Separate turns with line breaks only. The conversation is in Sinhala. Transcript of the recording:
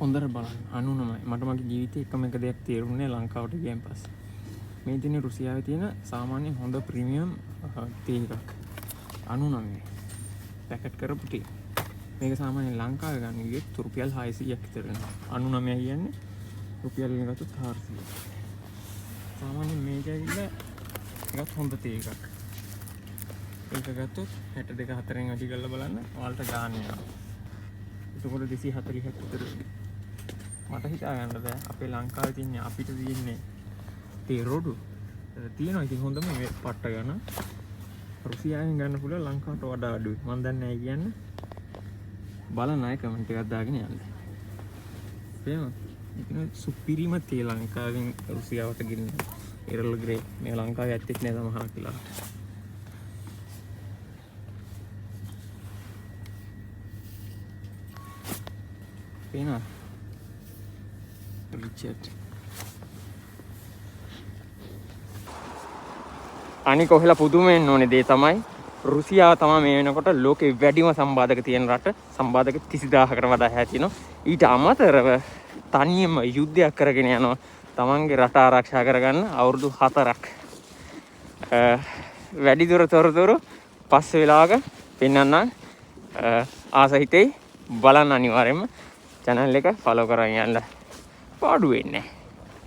හොඳට බලන්න 99 මට මගේ ජීවිතේ එකම එක දෙයක් තේරුන්නේ ලංකාවට ගියන් පස්සේ. මේ තියෙන රුසියාවේ තියෙන සාමාන්‍ය හොඳ ප්‍රීමියම් තේ එකක් 99 පැකට් කරපු තේ. මේක සාමාන්‍ය ලංකාවේ ගන්න ගියොත් රුපියල් 600ක් විතර වෙනවා. 99 කියන්නේ රුපියල් වලින් ගත්තොත් 400. සාමාන්‍ය මේක ඇවිල්ලා එකත් හොඳ තේ එකක්. ඒක ගත්තොත් 62 4න් වැඩි කරලා බලන්න ඔයාලට ගාන යනවා. එතකොට 240ක් විතර වෙනවා. මට හිතා ගන්න බෑ අපේ ලංකාවේ තියන්නේ අපිට තියෙන්නේ තේ රොඩු. තියෙනවා ඉතින් හොඳම මේ පට්ට ගන්න. රුසියාවෙන් ගන්න පුළුවන් ලංකාවට වඩා අඩුයි. මම දන්නේ නැහැ කියන්නේ. බලන්න අය කමෙන්ට් එකක් දාගෙන යන්න. එහෙනම් ඉතින් සුපිරිම තේ ලංකාවෙන් රුසියාවට ගෙන්න. එරල් ග්‍රේ මේ ලංකාවේ ඇත්තෙත් නෑ සමහරක් වෙලාවට. පේනවා රිචඩ් අනික කොහෙලා පුදුම වෙන්න ඕනේ දේ තමයි රුසියාව තමයි මේ වෙනකොට ලෝකේ වැඩිම සම්බාධක තියෙන රට සම්බාධක 30000කට වඩා හැතිනවා ඊට අමතරව තනියම යුද්ධයක් කරගෙන යනවා තමන්ගේ රට ආරක්ෂා කරගන්න අවුරුදු 4ක් වැඩි දුර තොරතුරු පස්සේ වෙලාවක පෙන්නන්න ආසහිතේ බලන්න අනිවාර්යයෙන්ම channel එක follow කරගෙන යන්න පාඩු වෙන්නේ